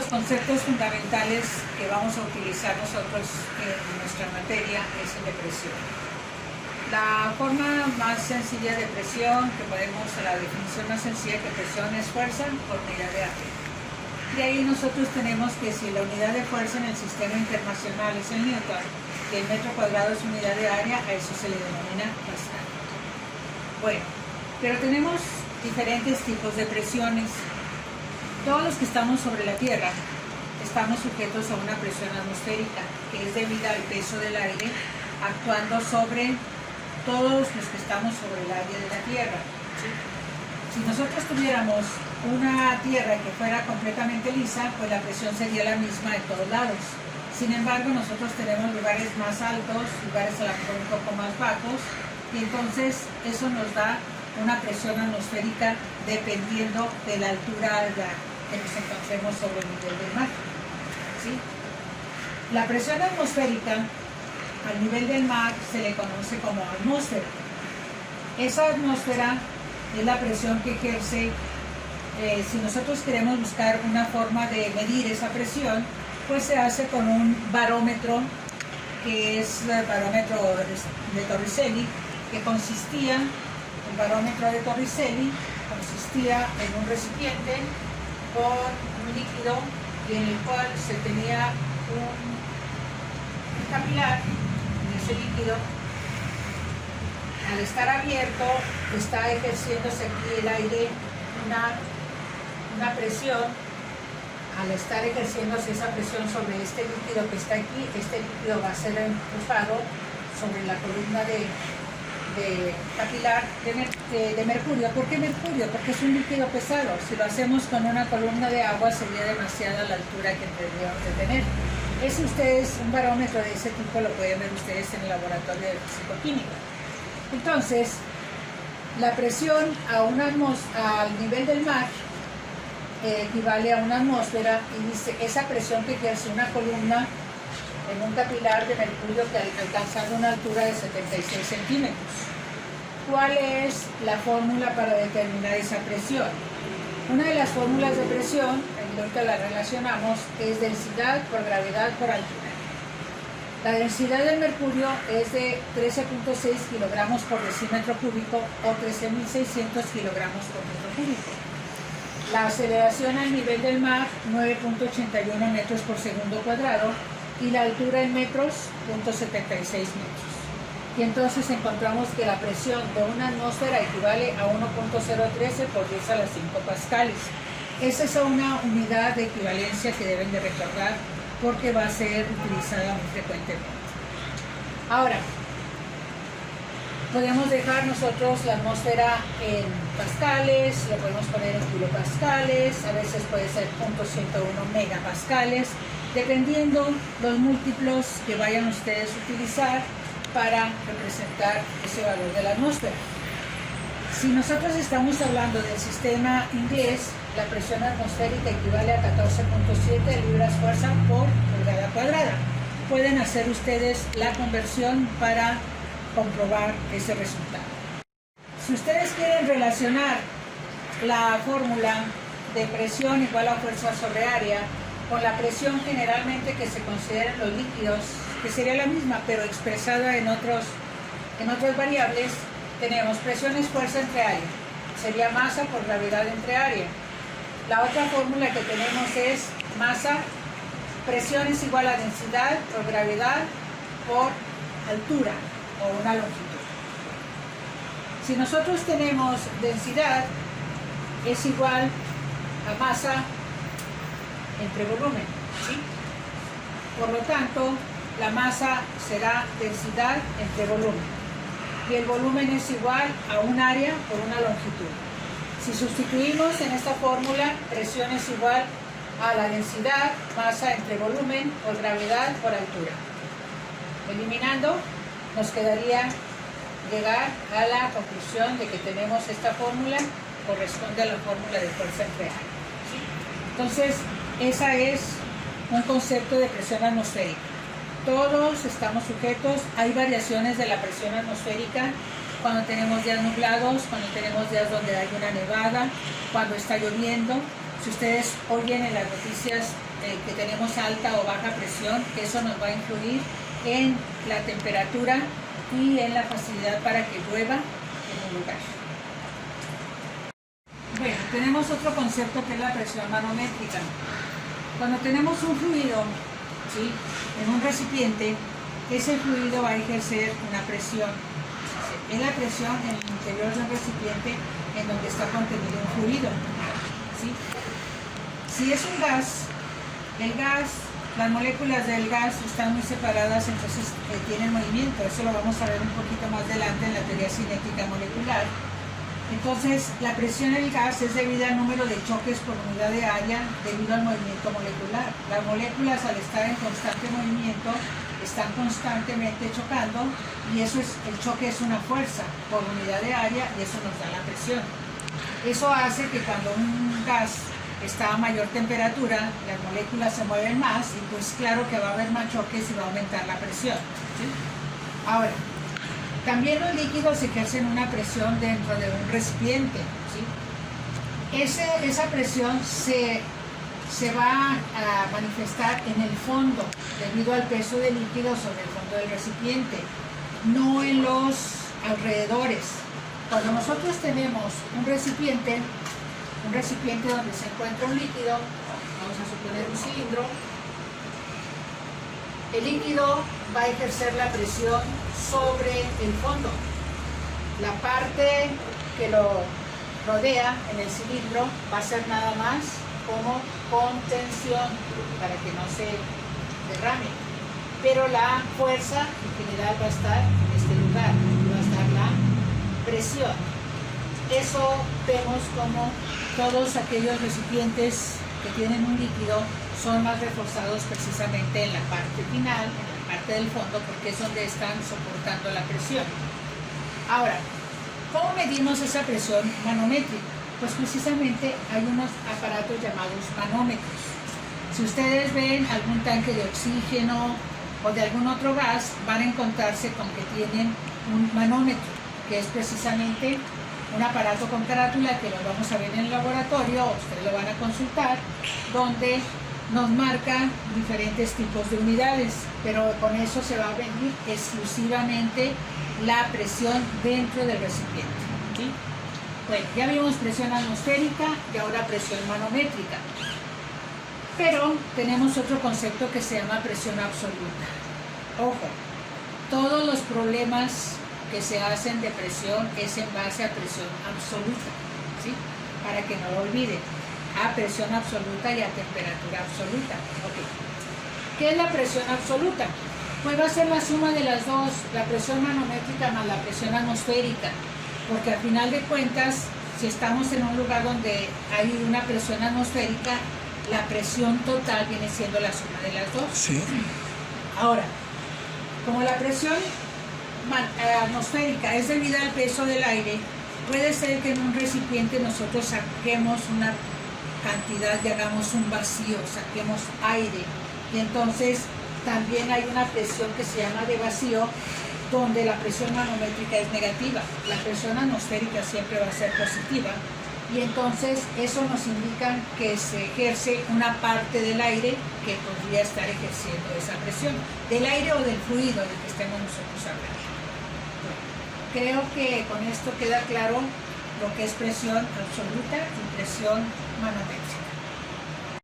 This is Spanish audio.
los conceptos fundamentales que vamos a utilizar nosotros en nuestra materia es el de presión. La forma más sencilla de presión que podemos, la definición más sencilla que presión es fuerza por unidad de área. De ahí nosotros tenemos que si la unidad de fuerza en el sistema internacional es el newton y el metro cuadrado es unidad de área, a eso se le denomina pascal. Bueno, pero tenemos diferentes tipos de presiones. Todos los que estamos sobre la Tierra estamos sujetos a una presión atmosférica que es debida al peso del aire actuando sobre todos los que estamos sobre el aire de la Tierra. Si nosotros tuviéramos una Tierra que fuera completamente lisa, pues la presión sería la misma en todos lados. Sin embargo, nosotros tenemos lugares más altos, lugares a lo mejor un poco más bajos, y entonces eso nos da una presión atmosférica dependiendo de la altura que nos encontremos sobre el nivel del mar. ¿Sí? La presión atmosférica al nivel del mar se le conoce como atmósfera. Esa atmósfera es la presión que ejerce, si nosotros queremos buscar una forma de medir esa presión, pues se hace con un barómetro, que es el barómetro de Torricelli, que consistía, el barómetro de Torricelli consistía en un recipiente con un líquido y en el cual se tenía un capilar. Ese líquido, al estar abierto, está ejerciéndose aquí el aire una presión. Al estar ejerciéndose esa presión sobre este líquido que está aquí, este líquido va a ser empujado sobre la columna de capilar de mercurio. ¿Por qué mercurio? Porque es un líquido pesado. Si lo hacemos con una columna de agua sería demasiada la altura que tendríamos de tener. Un barómetro de ese tipo lo pueden ver ustedes en el laboratorio de fisicoquímica. Entonces, la presión al nivel del mar equivale a una atmósfera, y dice esa presión que ejerce una columna en un capilar de mercurio que alcanza una altura de 76 centímetros. ¿Cuál es la fórmula para determinar esa presión? Una de las fórmulas de presión, ahorita la relacionamos, es densidad por gravedad por altura. La densidad del mercurio es de 13.6 kilogramos por decímetro cúbico o 13.600 kilogramos por metro cúbico. La aceleración al nivel del mar, 9.81 metros por segundo cuadrado, y la altura en metros, 0.76 metros. Y entonces encontramos que la presión de una atmósfera equivale a 1.013 por 10 a la 5 pascales. Esa es una unidad de equivalencia que deben de recordar porque va a ser utilizada muy frecuentemente. Ahora, podemos dejar nosotros la atmósfera en pascales, lo podemos poner en kilopascales, a veces puede ser 0.101 megapascales, dependiendo los múltiplos que vayan ustedes a utilizar para representar ese valor de la atmósfera. Si nosotros estamos hablando del sistema inglés, la presión atmosférica equivale a 14.7 libras fuerza por pulgada cuadrada. Pueden hacer ustedes la conversión para comprobar ese resultado. Si ustedes quieren relacionar la fórmula de presión igual a fuerza sobre área con la presión generalmente que se considera en los líquidos, que sería la misma pero expresada en otras variables, tenemos presión es fuerza entre área, sería masa por gravedad entre área. La otra fórmula que tenemos es masa, presión es igual a densidad por gravedad por altura o una longitud. Si nosotros tenemos densidad, es igual a masa entre volumen, ¿sí? Por lo tanto, la masa será densidad entre volumen. Y el volumen es igual a un área por una longitud. Si sustituimos en esta fórmula, presión es igual a la densidad, masa entre volumen por gravedad por altura. Eliminando, nos quedaría llegar a la conclusión de que tenemos esta fórmula, corresponde a la fórmula de fuerza entre área. ¿Sí? Entonces, ese es un concepto de presión atmosférica. Todos estamos sujetos, hay variaciones de la presión atmosférica cuando tenemos días nublados, cuando tenemos días donde hay una nevada, cuando está lloviendo, Si ustedes oyen en las noticias que tenemos alta o baja presión, eso nos va a influir en la temperatura y en la facilidad para que llueva en un lugar. Bueno, tenemos otro concepto que es la presión manométrica. Cuando tenemos un fluido, ¿sí?, en un recipiente, ese fluido va a ejercer una presión. Es la presión en el interior de un recipiente en donde está contenido un fluido, ¿sí? Si es un gas, el gas, las moléculas del gas están muy separadas, entonces tienen movimiento. Eso lo vamos a ver un poquito más adelante en la teoría cinética molecular. Entonces, la presión del gas es debida al número de choques por unidad de área debido al movimiento molecular. Las moléculas, al estar en constante movimiento, están constantemente chocando, y eso es, el choque es una fuerza por unidad de área, y eso nos da la presión. Eso hace que cuando un gas está a mayor temperatura, las moléculas se mueven más, y pues claro que va a haber más choques y va a aumentar la presión, ¿sí? Ahora, también los líquidos ejercen una presión dentro de un recipiente, ¿sí? Esa presión se va a manifestar en el fondo, debido al peso del líquido sobre el fondo del recipiente, no en los alrededores. Cuando nosotros tenemos un recipiente donde se encuentra un líquido, vamos a suponer un cilindro, el líquido va a ejercer la presión sobre el fondo. La parte que lo rodea en el cilindro va a ser nada más como contención para que no se derrame, pero la fuerza en general va a estar en este lugar, va a estar la presión. Eso vemos como todos aquellos recipientes que tienen un líquido son más reforzados precisamente en la parte final, en la parte del fondo, porque es donde están soportando la presión. Ahora, ¿cómo medimos esa presión manométrica? Pues precisamente hay unos aparatos llamados manómetros. Si ustedes ven algún tanque de oxígeno o de algún otro gas, van a encontrarse con que tienen un manómetro, que es precisamente un aparato con carátula que lo vamos a ver en el laboratorio, ustedes lo van a consultar, donde nos marca diferentes tipos de unidades, pero con eso se va a medir exclusivamente la presión dentro del recipiente, ¿sí? Bueno, ya vimos presión atmosférica y ahora presión manométrica, pero tenemos otro concepto que se llama presión absoluta. Ojo, todos los problemas que se hacen de presión es en base a presión absoluta, ¿sí? Para que no lo olviden, a presión absoluta y a temperatura absoluta. Okay. ¿Qué es la presión absoluta? Pues va a ser la suma de las dos, la presión manométrica más la presión atmosférica, porque al final de cuentas, si estamos en un lugar donde hay una presión atmosférica, la presión total viene siendo la suma de las dos. Sí. Ahora, como la presión atmosférica es debida al peso del aire, puede ser que en un recipiente nosotros saquemos una cantidad y hagamos un vacío, saquemos aire, y entonces también hay una presión que se llama de vacío, donde la presión manométrica es negativa, la presión atmosférica siempre va a ser positiva, y entonces eso nos indica que se ejerce una parte del aire que podría estar ejerciendo esa presión, del aire o del fluido del que estemos nosotros hablando. Creo que con esto queda claro lo que es presión absoluta y presión manométrica.